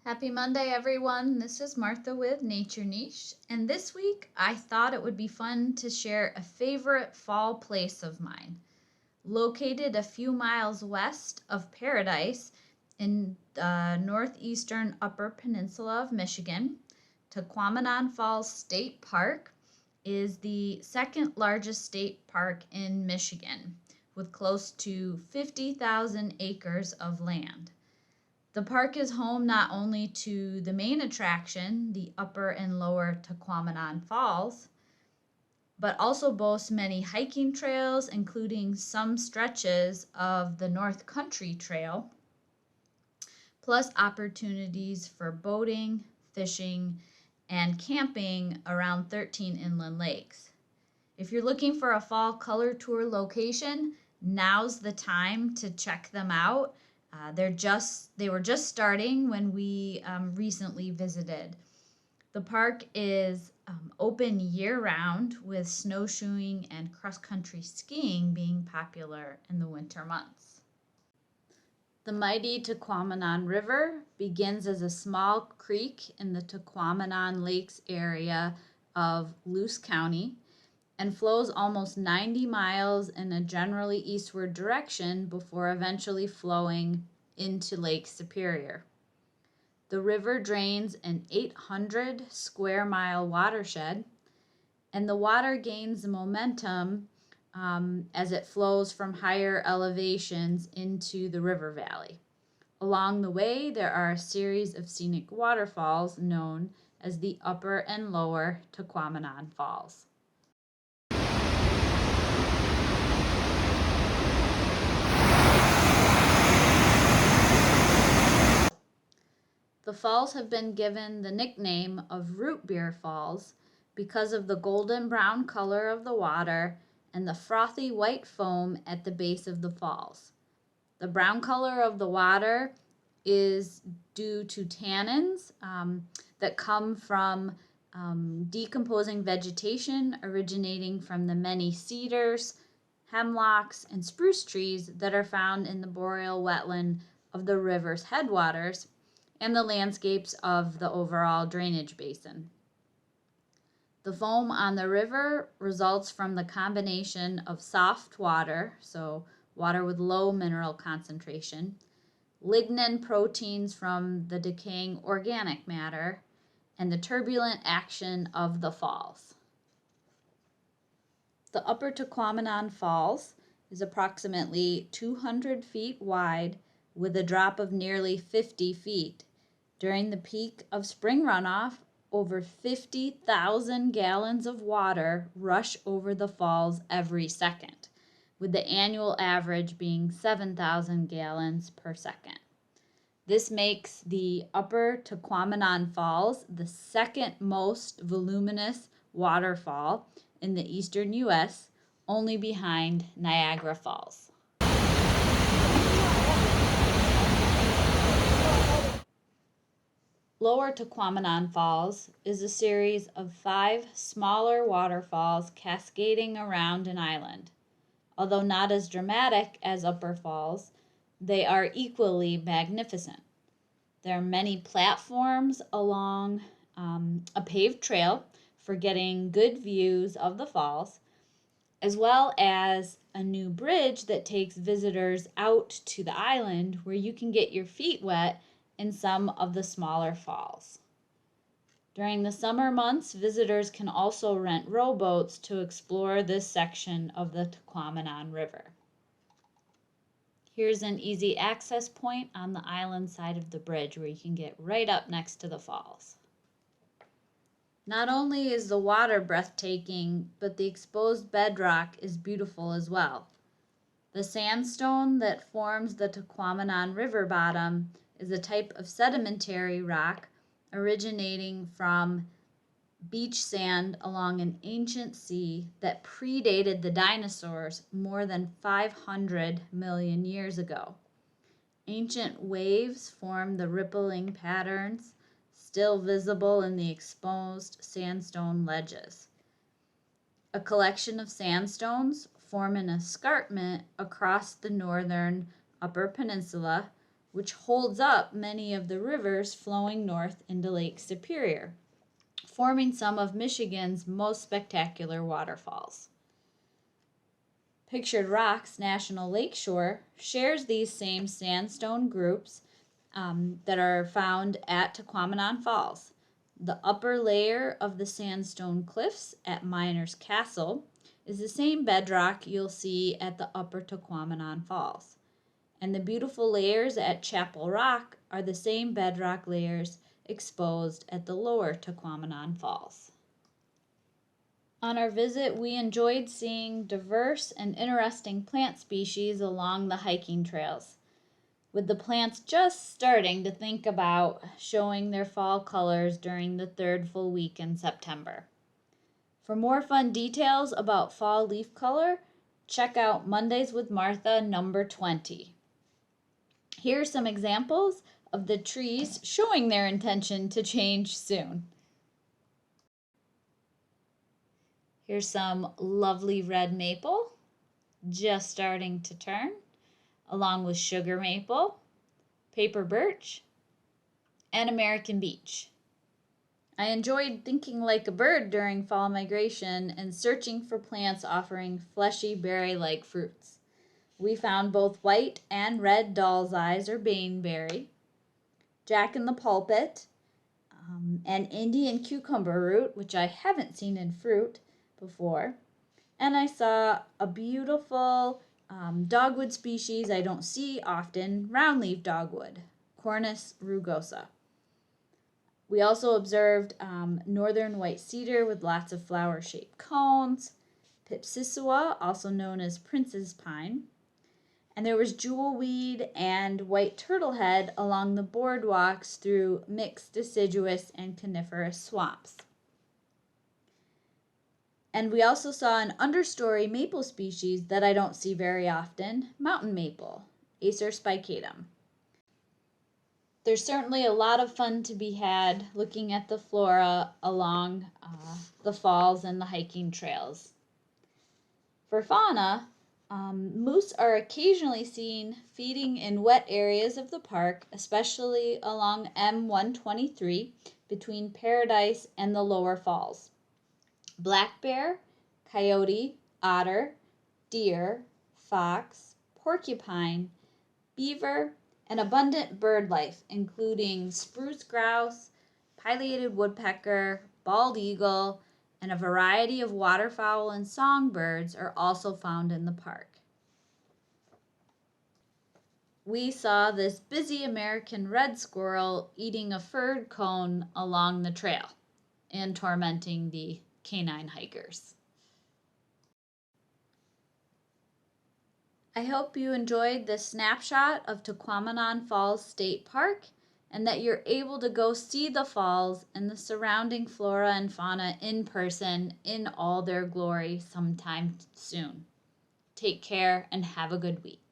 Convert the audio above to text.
Happy Monday, everyone. This is Martha with Nature Niche, and this week I thought it would be fun to share a favorite fall place of mine. Located a few miles west of Paradise in the northeastern Upper Peninsula of Michigan, Tahquamenon Falls State Park is the second largest state park in Michigan, with close to 50,000 acres of land. The park is home not only to the main attraction, the Upper and Lower Tahquamenon Falls, but also boasts many hiking trails, including some stretches of the North Country Trail, plus opportunities for boating, fishing, and camping around 13 inland lakes. If you're looking for a fall color tour location, now's the time to check them out. They were just starting when we recently visited. The park is open year round, with snowshoeing and cross country skiing being popular in the winter months. The mighty Tahquamenon River begins as a small creek in the Tahquamenon Lakes area of Luce County and flows almost 90 miles in a generally eastward direction before eventually flowing into Lake Superior. The river drains an 800 square mile watershed, and the water gains momentum as it flows from higher elevations into the river valley. Along the way, there are a series of scenic waterfalls known as the Upper and Lower Tahquamenon Falls. The falls have been given the nickname of Root Beer Falls because of the golden brown color of the water and the frothy white foam at the base of the falls. The brown color of the water is due to tannins that come from decomposing vegetation originating from the many cedars, hemlocks, and spruce trees that are found in the boreal wetland of the river's headwaters and the landscapes of the overall drainage basin. The foam on the river results from the combination of soft water, so water with low mineral concentration, lignin proteins from the decaying organic matter, and the turbulent action of the falls. The Upper Tahquamenon Falls is approximately 200 feet wide with a drop of nearly 50 feet. During the peak of spring runoff, over 50,000 gallons of water rush over the falls every second, with the annual average being 7,000 gallons per second. This makes the Upper Tahquamenon Falls the second most voluminous waterfall in the eastern U.S., only behind Niagara Falls. Lower Tahquamenon Falls is a series of 5 smaller waterfalls cascading around an island. Although not as dramatic as Upper Falls, they are equally magnificent. There are many platforms along a paved trail for getting good views of the falls, as well as a new bridge that takes visitors out to the island where you can get your feet wet in some of the smaller falls. During the summer months, visitors can also rent rowboats to explore this section of the Tahquamenon River. Here's an easy access point on the island side of the bridge where you can get right up next to the falls. Not only is the water breathtaking, but the exposed bedrock is beautiful as well. The sandstone that forms the Tahquamenon River bottom is a type of sedimentary rock originating from beach sand along an ancient sea that predated the dinosaurs more than 500 million years ago. Ancient waves form the rippling patterns still visible in the exposed sandstone ledges. A collection of sandstones form an escarpment across the northern Upper Peninsula, which holds up many of the rivers flowing north into Lake Superior, forming some of Michigan's most spectacular waterfalls. Pictured Rocks National Lakeshore shares these same sandstone groups that are found at Tahquamenon Falls. The upper layer of the sandstone cliffs at Miners Castle is the same bedrock you'll see at the upper Tahquamenon Falls. And the beautiful layers at Chapel Rock are the same bedrock layers exposed at the lower Tahquamenon Falls. On our visit, we enjoyed seeing diverse and interesting plant species along the hiking trails, with the plants just starting to think about showing their fall colors during the third full week in September. For more fun details about fall leaf color, check out Mondays with Martha number 20. Here are some examples of the trees showing their intention to change soon. Here's some lovely red maple, just starting to turn, along with sugar maple, paper birch, and American beech. I enjoyed thinking like a bird during fall migration and searching for plants offering fleshy berry-like fruits. We found both white and red doll's eyes or baneberry, jack in the pulpit, and Indian cucumber root, which I haven't seen in fruit before. And I saw a beautiful dogwood species I don't see often, roundleaf dogwood, Cornus rugosa. We also observed northern white cedar with lots of flower-shaped cones, pipsissewa, also known as prince's pine, and there was jewelweed and white turtlehead along the boardwalks through mixed deciduous and coniferous swamps. And we also saw an understory maple species that I don't see very often, mountain maple, Acer spicatum. There's certainly a lot of fun to be had looking at the flora along the falls and the hiking trails. For fauna, moose are occasionally seen feeding in wet areas of the park, especially along M123 between Paradise and the lower falls. Black bear, coyote, otter, deer, fox, porcupine, beaver, and abundant bird life, including spruce grouse, pileated woodpecker, bald eagle, and a variety of waterfowl and songbirds are also found in the park. We saw this busy American red squirrel eating a furred cone along the trail and tormenting the canine hikers. I hope you enjoyed this snapshot of Tahquamenon Falls State Park and that you're able to go see the falls and the surrounding flora and fauna in person in all their glory sometime soon. Take care and have a good week.